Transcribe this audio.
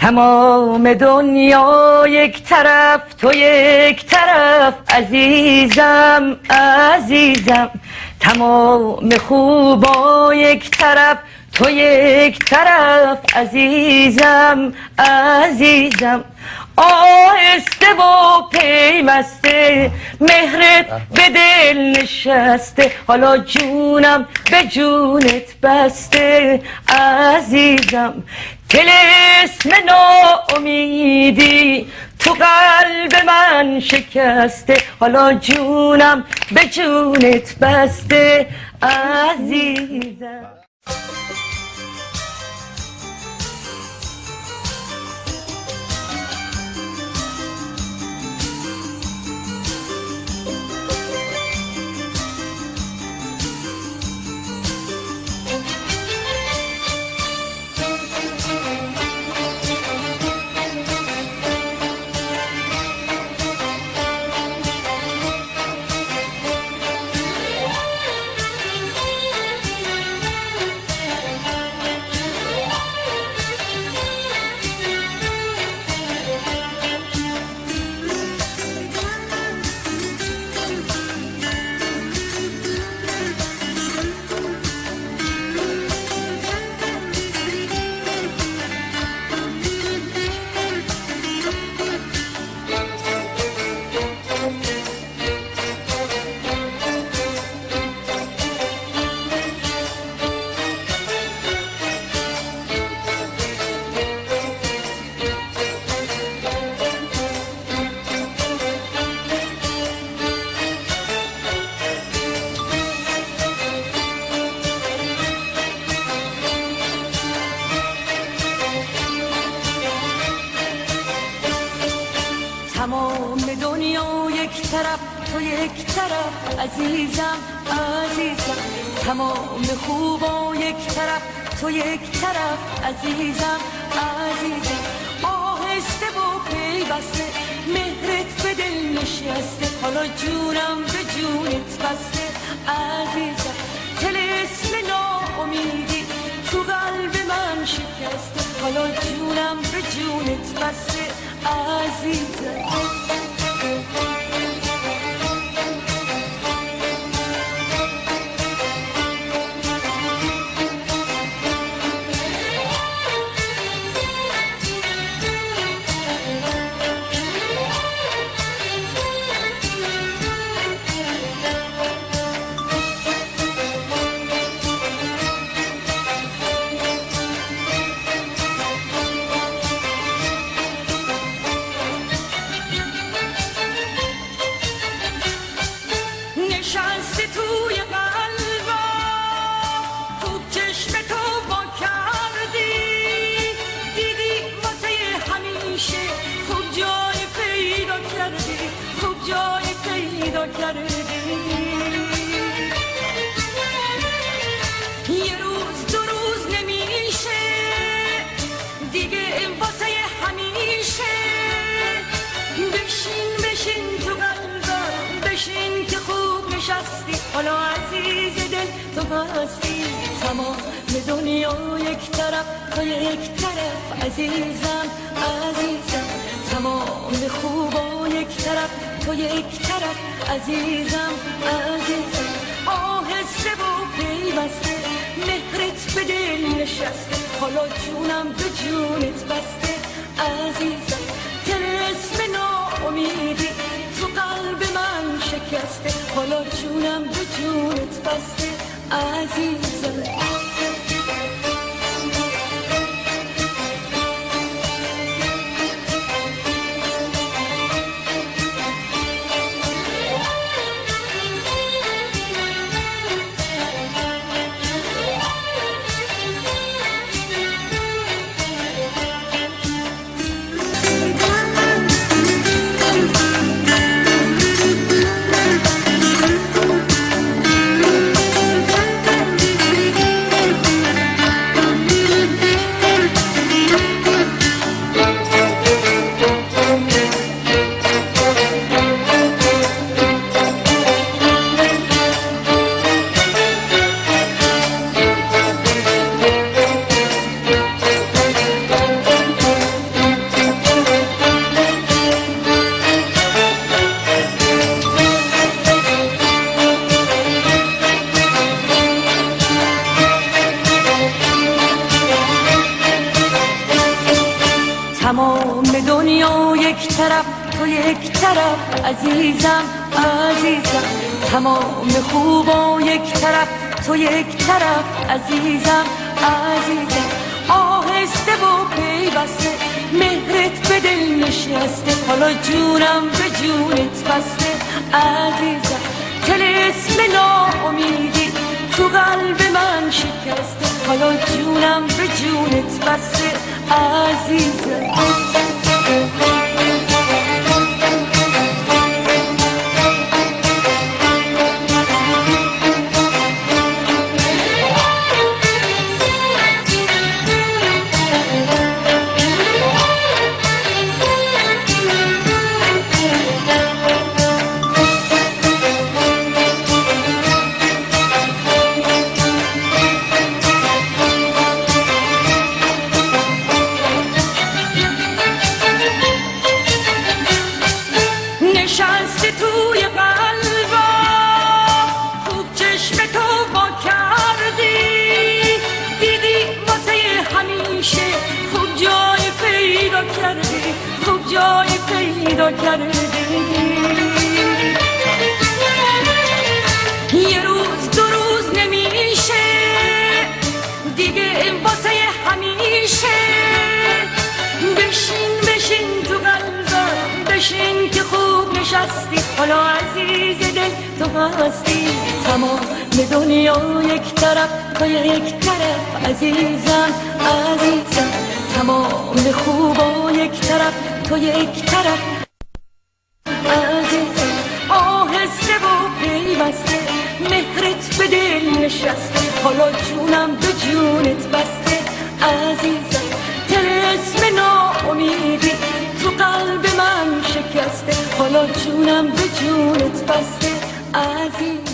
تمام دنیا یک طرف، تو یک طرف، عزیزم عزیزم. تمام خوبا یک طرف، تو یک طرف، عزیزم عزیزم. آهسته و پیوسته مهرت به دل نشسته، حالا جونم به جونت بسته، عزیزم. طلسم ناامیدی تو قلب من شکسته، حالا جونم به جونت بسته، عزیزم. تمام دنیا یک طرف، تو یک طرف، عزیزم عزیزم. تمام خوبا یک طرف، تو یک طرف، عزیزم عزیزم. آهسته و پیوسته مهرت به دل نشسته، حالا جونم به جونت بسته، عزیزم. طلسم ناامیدی تو قلب من شکسته، حالا جونم به جونت بسته، عزیزم. یه روز دو روز نمیشه دیگه واسه همیشه. بشین بشین تو قلبم، بشین که خوب نشستی، حالا عزیز دل تو هستی. تمام دنیا یک طرف، تو یک طرف، عزیزم عزیزم. تمام خوبا یک طرف، تو یک طرف، عزیزم عزیزم. آهسته و پیوسته مهرت به دل نشسته، حالا جونم به جونت بسته، عزیزم. طلسم ناامیدی تو قلب من شکسته، حالا جونم به جونت بسته، عزیزم. تمام دنیا یک طرف تو یک طرف عزیزم عزیزم تمام خوبا یک طرف تو یک طرف عزیزم عزیزم آهسته و پیوسته مهرت به دل نشسته حالا جونم به جونت بسته عزیزم طلسم ناامیدی تو قلب من شکسته حالا جونم به جونت بسته عزیزم نشستی توی قلبا خوب چشم تو با کردی دیدی واسه همیشه خوب جای پیدا کردی خوب جای پیدا کردی یه روز دو روز نمیشه دیگه واسه همیشه بشین بشین تو قلبم بشین که خوب نشستی حالا عزیز دل تو هستی تمام دنیا یک طرف تو یک طرف عزیزم عزیزم تمام خوبا یک طرف تو یک طرف عزیزم آهسته و پیوسته مهرت به دل نشسته حالا جونم به جونت بسته عزیزم طلسم ناامیدی تو قلب من شکسته حالا جونم به جونت بسته عزیزم